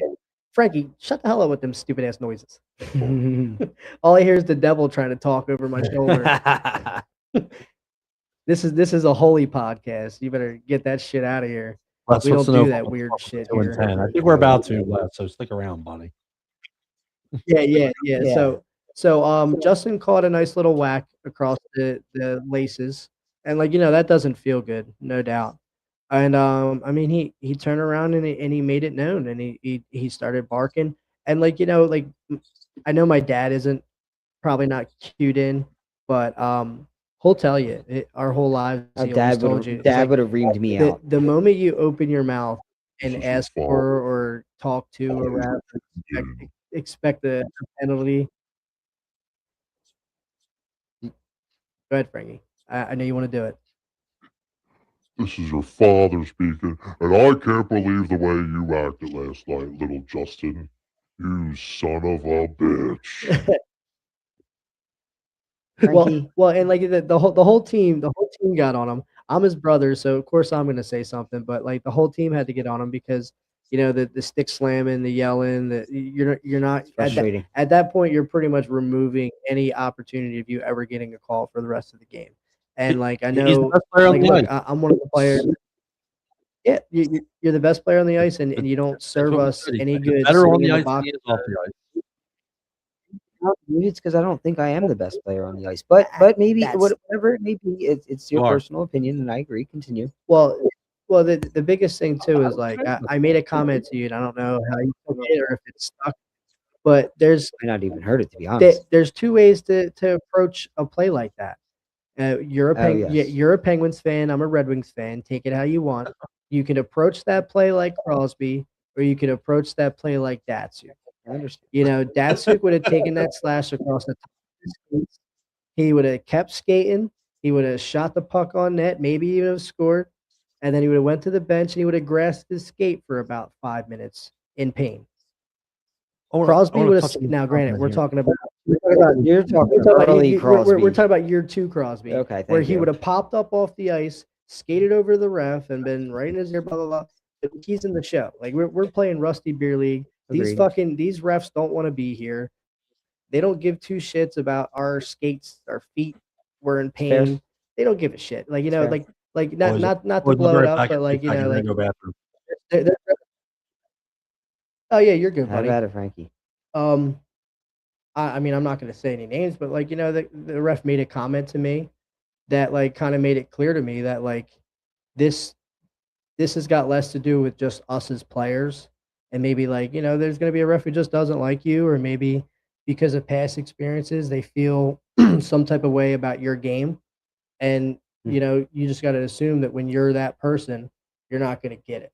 Frankie, shut the hell up with them stupid ass noises. All I hear is the devil trying to talk over my shoulder. This is a holy podcast. You better get that shit out of here. We don't do that weird shit here. I think we're about to, so stick around, buddy. Yeah. So Justin caught a nice little whack across the laces, and that doesn't feel good, no doubt. And I mean he turned around and he made it known, and he started barking, and I know my dad isn't probably not cued in, but he'll tell you our whole lives. Dad would have reamed me out. The moment you open your mouth and ask for or talk to or expect a penalty. Go ahead, Frankie. I know you want to do it. This is your father speaking, and I can't believe the way you acted last night, little Justin. You son of a bitch. Frankie. Well, and like the whole team got on him. I'm his brother, so of course I'm gonna say something. But like the whole team had to get on him because the stick slamming, the yelling, you're not Frustrating. at that point you're pretty much removing any opportunity of you ever getting a call for the rest of the game. And like I He's the know, best player on like the look, ice. I'm one of the players. Yeah, you're the best player on the ice, and you don't That's serve what we us said. any He's good better on sitting the in the ice than box. he is off the ice. Maybe it's because I don't think I am the best player on the ice, but maybe whatever it may be, it's your You are. personal opinion, and I agree. Continue. Well, the biggest thing too is like I made a comment to you, and I don't know how you took it or if it stuck, but I not even heard it, to be honest. there's two ways to approach a play like that. Yes. You're a Penguins fan. I'm a Red Wings fan. Take it how you want. You can approach that play like Crosby, or you can approach that play like Datsuk. I understand. Datsuk would have taken that slash across the top of his skates. He would have kept skating. He would have shot the puck on net, maybe even have scored, and then he would have went to the bench and he would have grasped his skate for about 5 minutes in pain. Crosby would have. Now, granted, we're talking about You're talking early Crosby. we're talking about year 2 Crosby. Okay, thank where he you. would have popped up off the ice, skated over the ref, and been right in his ear, blah blah blah. But he's in the show. Like we're playing Rusty Beer League. Agreed. These refs don't want to be here. They don't give two shits about our skates, our feet were in Fair. pain. They don't give a shit. Like Fair. not to blow it up, but like go bathroom. they're- oh yeah, you're good, How buddy. about it, Frankie? I mean, I'm not going to say any names, but like the ref made a comment to me that like kind of made it clear to me that like this has got less to do with just us as players, and maybe like there's going to be a ref who just doesn't like you, or maybe because of past experiences they feel some type of way about your game, and you just got to assume that when you're that person, you're not going to get it.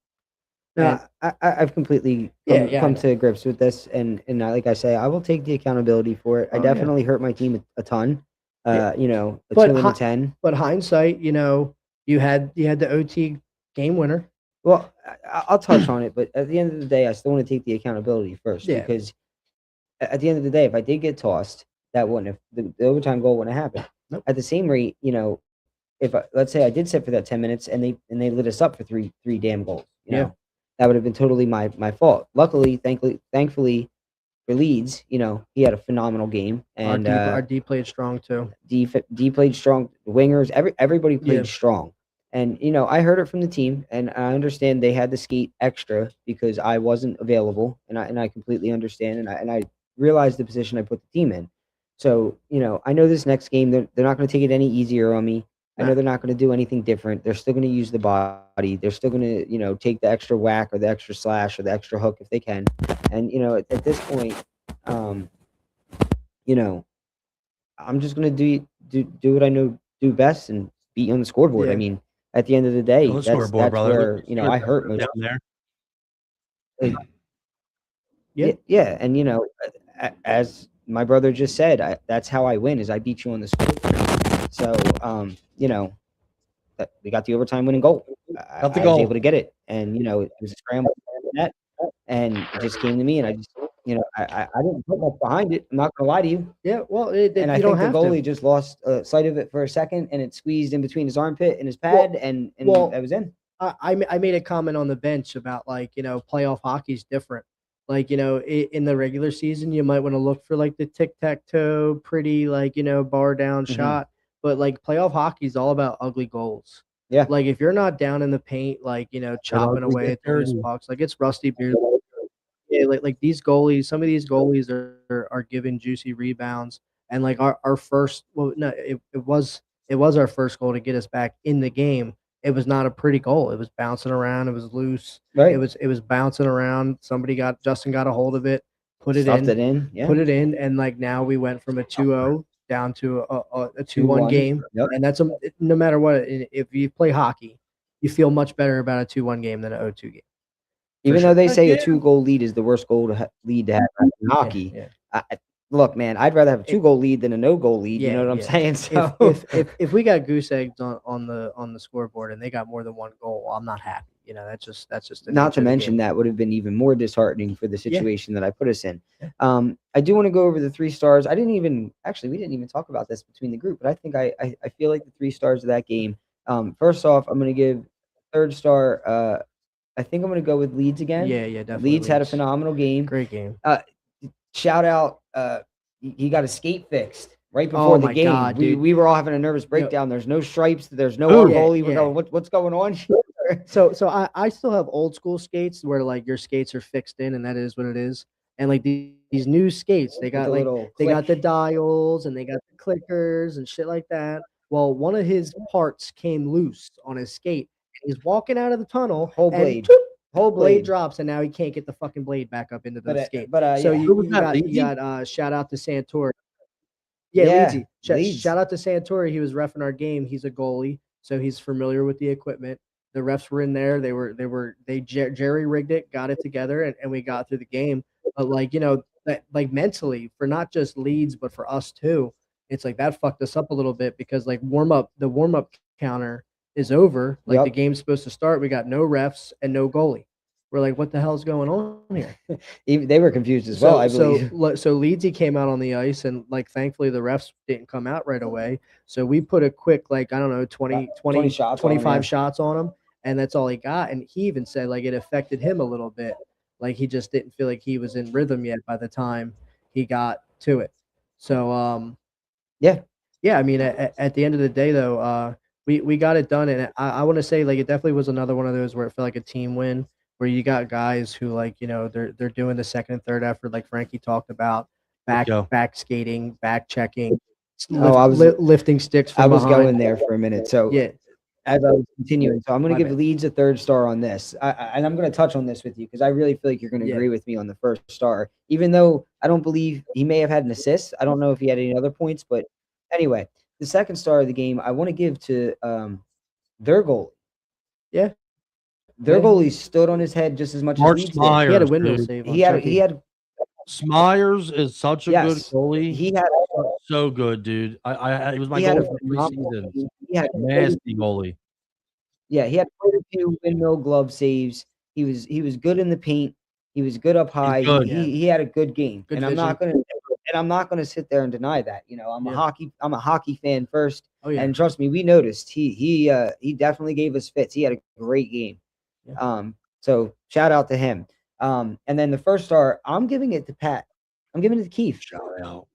No, I've completely come to grips with this, and like I say, I will take the accountability for it. I definitely hurt my team a ton. A 2-10. But hindsight, you had the OT game winner. Well, I'll touch on it, but at the end of the day, I still want to take the accountability first, because at the end of the day, if I did get tossed, that wouldn't have the overtime goal wouldn't have happened. Nope. At the same rate, if let's say I did sit for that 10 minutes and they lit us up for three damn goals, that would have been totally my fault. Luckily, thankfully for Leeds, he had a phenomenal game, and our D played strong too. D played strong. The wingers, everybody played strong, and I heard it from the team, and I understand they had to skate extra because I wasn't available, and I completely understand, and I realized the position I put the team in. So I know this next game they're not going to take it any easier on me. I know they're not going to do anything different. They're still going to use the body. They're still going to, take the extra whack or the extra slash or the extra hook if they can. And, at this point, I'm just going to do what I know do best and be on the scoreboard. Yeah. I mean, at the end of the day, that's where, I hurt most. Down there. Yeah. And, as my brother just said, that's how I win is I beat you on the scoreboard. So, we got the overtime winning goal. I was able to get it, and it was a scramble net, and it just came to me, and I just, I didn't put much behind it. I'm not gonna lie to you. Yeah, well, and I think the goalie just lost sight of it for a second, and it squeezed in between his armpit and his pad, and that was in. I made a comment on the bench about like playoff hockey's different. Like in the regular season, you might want to look for like the tic-tac-toe, pretty like bar down shot. But like playoff hockey is all about ugly goals. Yeah. Like if you're not down in the paint, like chopping away at those pucks, like it's Rusty Beer. Yeah, like these goalies, some of these goalies are giving juicy rebounds, and like our first, well, no, it was our first goal to get us back in the game. It was not a pretty goal. It was bouncing around. It was loose. Right. It was bouncing around. Justin got a hold of it, put it Stuffed in, yeah. put it in, and like now we went from a 2-0 down to a 2-1 game. Yep. And that's no matter what. If you play hockey, you feel much better about a 2-1 game than an 0-2 game. Even though they say a 2-goal lead is the worst lead to have in hockey. Yeah. Look, man, I'd rather have a 2-goal lead than a no-goal lead. You know what I'm saying? So if we got goose eggs on the scoreboard and they got more than one goal, I'm not happy. that's just the Not to nature of the mention game. that would have been even more disheartening for the situation that I put us in. I do want to go over the 3 stars. We didn't even talk about this between the group, but I think I feel like the 3 stars of that game. First off, I'm going to give 3rd star. I think I'm going to go with Leeds again. Yeah, definitely. Leeds had a phenomenal game. Great game. Shout out, he got his skate fixed right before the game. God, we were all having a nervous breakdown. There's no stripes. There's no our goalie. We're going, what's going on? So I still have old school skates where like your skates are fixed in, and that is what it is. And like these new skates, they got got the dials and they got the clickers and shit like that. Well, one of his parts came loose on his skate, and he's walking out of the tunnel. Whole blade drops, and now he can't get the fucking blade back up into the skate. So you got shout out to Santori. Yeah, Leeds. Shout out to Santori. He was reffing our game. He's a goalie, so he's familiar with the equipment. The refs were in there. They jerry rigged it, got it together, and we got through the game. But like mentally, for not just Leeds but for us too, it's like that fucked us up a little bit because like the warm up counter is over. Like the game's supposed to start. We got no refs and no goalie. We're like, what the hell's going on here? They were confused as well, I believe. So Leedsy came out on the ice, and like thankfully the refs didn't come out right away. So we put a quick 25 shots on him, and that's all he got. And he even said like it affected him a little bit. Like he just didn't feel like he was in rhythm yet by the time he got to it. So yeah. I mean, at the end of the day though, we got it done, and I want to say like it definitely was another one of those where it felt like a team win. Where you got guys who they're doing the second and third effort like Frankie talked about, back skating, back checking, lifting sticks from behind. Going there for a minute. So as I was continuing, so I'm going to give Leeds a 3rd star on this. And I'm going to touch on this with you because I really feel like you're going to agree with me on the 1st star, even though I don't believe he may have had an assist. I don't know if he had any other points, but anyway, the 2nd star of the game, I want to give to their goalie. Yeah. Their goalie stood on his head just as much as Leeds did. He had a windmill save. He had. Smyers is such a good goalie. He had so good, dude. He was my goalie for 3 seasons. He had nasty goalie. Yeah, he had quite a few windmill glove saves. He was good in the paint. He was good up high. He had a good game, and I'm not gonna sit there and deny that. I'm a hockey fan first, and trust me, we noticed he definitely gave us fits. He had a great game. So shout out to him. And then the 1st star, I'm giving it to Pat. I'm giving it to Keith. Shout out.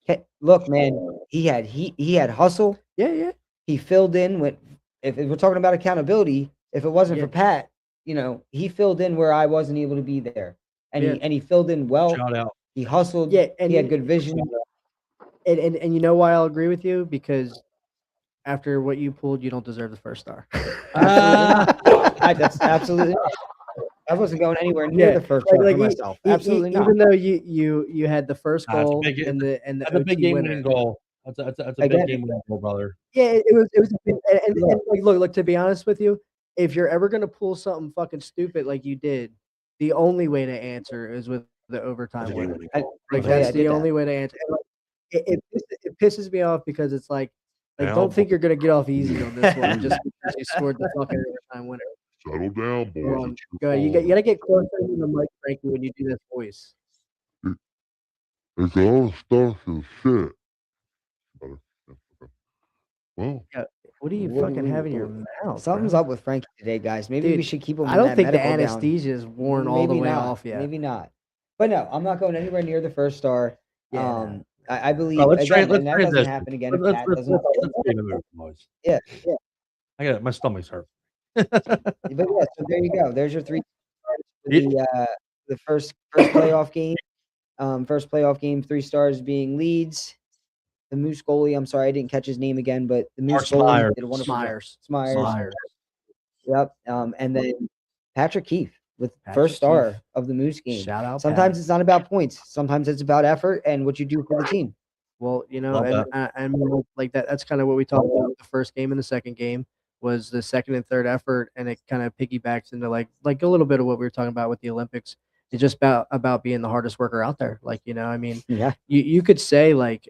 Hey, look, man, he had hustle. Yeah. He filled in if we're talking about accountability, if it wasn't for Pat, he filled in where I wasn't able to be there. And he filled in well. Shout out. He hustled. Yeah, and he had good vision. And you know why I'll agree with you? Because after what you pulled, you don't deserve the 1st star. That's absolutely. I wasn't going anywhere near the 1st star for myself. Absolutely not. Even though you had the first goal and the that's a big game-winning goal. That's a big game-winning goal, brother. Yeah, it was. And like, look. To be honest with you, if you're ever gonna pull something fucking stupid like you did, the only way to answer is with the overtime winner. That's the only way to answer. It pisses me off because it's like don't think you're gonna get off easy on this one just because you scored the fucking overtime winner. Settle down, boys. You gotta get closer to the mic, Frankie, when you do this voice. It's all stuff and shit. Well, what do you fucking have in your mouth? Something's up with Frankie today, guys. Maybe we should keep him. I don't think the anesthesia is worn all the way off yet. Maybe not. But no, I'm not going anywhere near the 1st star. I believe let's that doesn't happen again. Let's boys. Yeah. I got it. My stomach's hurt. But so there you go. There's your 3 stars the first playoff game. First playoff game, 3 stars being Leeds. The Moose goalie, I'm sorry, I didn't catch his name again, but the Moose goalie did a wonderful Smyers. Yep. And then Patrick Keefe with 1st star of the Moose game. Shout out. Sometimes it's not about points. Sometimes it's about effort and what you do for the team. Well, and like that's kind of what we talked about the first game and the second game was the second and third effort, and it kind of piggybacks into like a little bit of what we were talking about with the Olympics. It's just about being the hardest worker out there. You could say like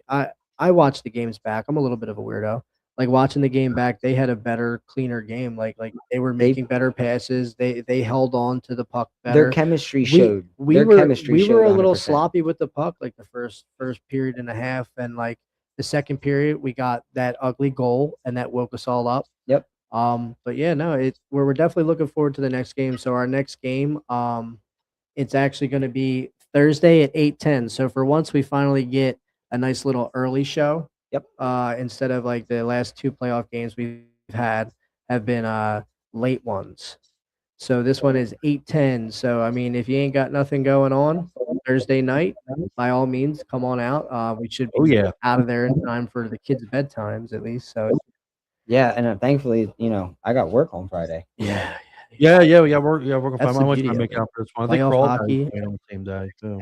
I watch the games back. I'm a little bit of a weirdo. like watching the game back, they had a better, cleaner game. Like they were making better passes. They held on to the puck better. Their chemistry We showed. we Their were chemistry we were showed a little 100%. sloppy with the puck, like the first period and a half, and like the second period, we got that ugly goal, and that woke us all up. Yep. But yeah, no, we're definitely looking forward to the next game. So our next game, it's actually going to be Thursday at 8:10. So for once, we finally get a nice little early show. Yep. Instead of like the last two playoff games we've had have been late ones. So this one is 8:10. So I mean, if you ain't got nothing going on Thursday night, by all means, come on out. We should be out of there in time for the kids' bedtimes at least. So yeah, and thankfully, I got work on Friday. Yeah. Yeah, we got work. Yeah, work on That's Friday. the My wife's beauty trying to of make it. out for this one. I think Playoff we're all hockey. playing on the same day too.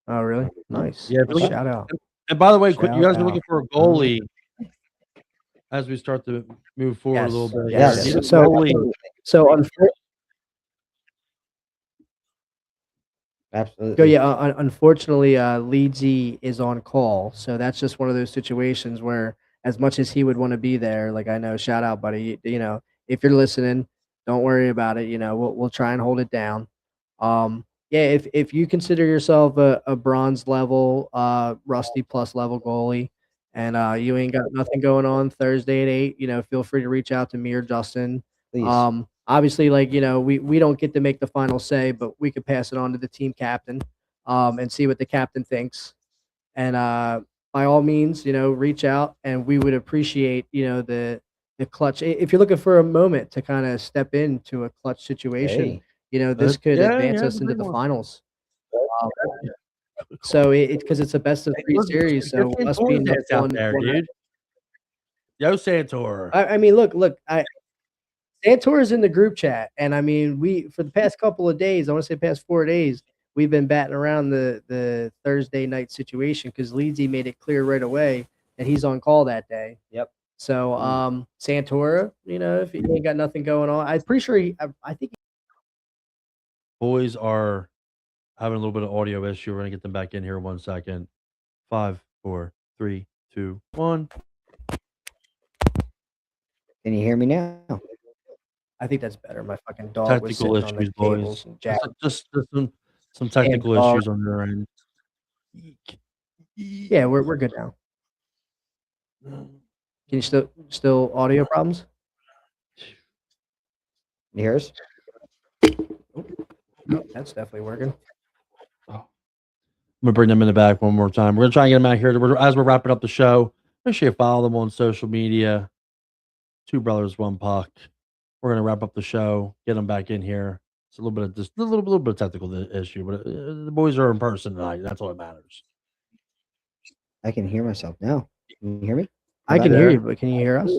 Oh, really? Nice. Yeah, if you're Shout out. And by the way, you Shout guys are out. looking for a goalie as we start to move forward a little bit. Yes. Need a So, goalie. Absolutely. Unfortunately, Leedsy is on call, so that's just one of those situations where, as much as he would want to be there, like I know, shout out, buddy. If you're listening, don't worry about it. We'll try and hold it down. Yeah, if you consider yourself a bronze level, rusty plus level goalie, and you ain't got nothing going on Thursday at 8, feel free to reach out to me or Justin. Please. Obviously, we don't get to make the final say, but we could pass it on to the team captain, and see what the captain thinks. And by all means, reach out, and we would appreciate, the clutch. If you're looking for a moment to kind of step into a clutch situation, this could advance us into the finals. So because it's a best of 3 series, so us being out there, dude. Yo, Santor. I mean, look, Santor is in the group chat, and I mean, we for the past couple of days, I want to say past 4 days, we've been batting around the Thursday night situation because Leedsy made it clear right away that he's on call that day. Yep. So, Santora, if he ain't got nothing going on, I'm pretty sure I think boys are having a little bit of audio issue. We're gonna get them back in here in 1 second. 5, 4, 3, 2, 1. Can you hear me now? I think that's better. My fucking dog was Technical sitting on the issues, cables boys. and jack. Just some technical issues on their end. Yeah, we're good now. Can you still audio problems? You hear us? No, that's definitely working. I'm gonna bring them in the back one more time. We're gonna try and get them out here as we're wrapping up the show. Make sure you follow them on social media. Two Brothers, One Puck. We're gonna wrap up the show. Get them back in here. It's a little bit of just a little bit of technical issue, but the boys are in person tonight. That's all that matters. I can hear myself now. Can you hear me? I can hear you, but can you hear us?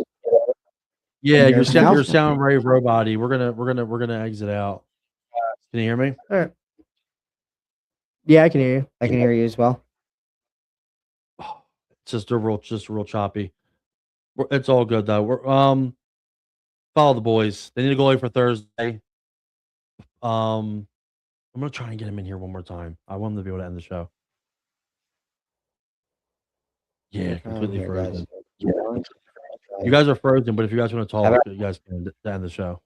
Yeah, Can you hear us now? you're sounding very robot-y. We're gonna exit out. Can you hear me? All right. Yeah, I can hear you. I can hear you as well. It's just a real choppy. It's all good though. We're follow the boys. They need a goalie for Thursday. I'm gonna try and get him in here one more time. I want him to be able to end the show. Yeah, completely here, frozen. guys. You guys are frozen, but if you guys want to talk, you guys can end the show.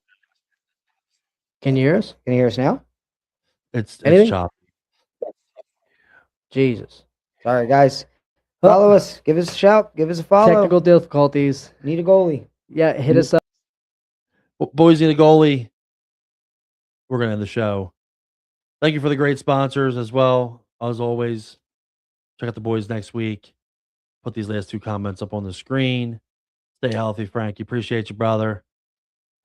Can you hear us? Can you hear us now? It's Anything? choppy. Jesus. Sorry, guys. Follow us. Give us a shout. Give us a follow. Technical difficulties. Need a goalie. Yeah, hit us up. Boys need a goalie. We're gonna end the show. Thank you for the great sponsors as well. As always, check out the boys next week. Put these last two comments up on the screen. Stay healthy, Frankie. Appreciate you, brother.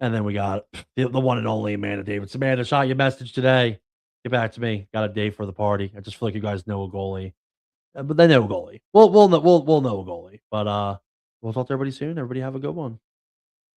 And then we got the one and only Amanda Davidson. Amanda, shot your message today. Get back to me. Got a day for the party. I just feel like you guys know a goalie, but they know a goalie. We'll know a goalie. But we'll talk to everybody soon. Everybody have a good one.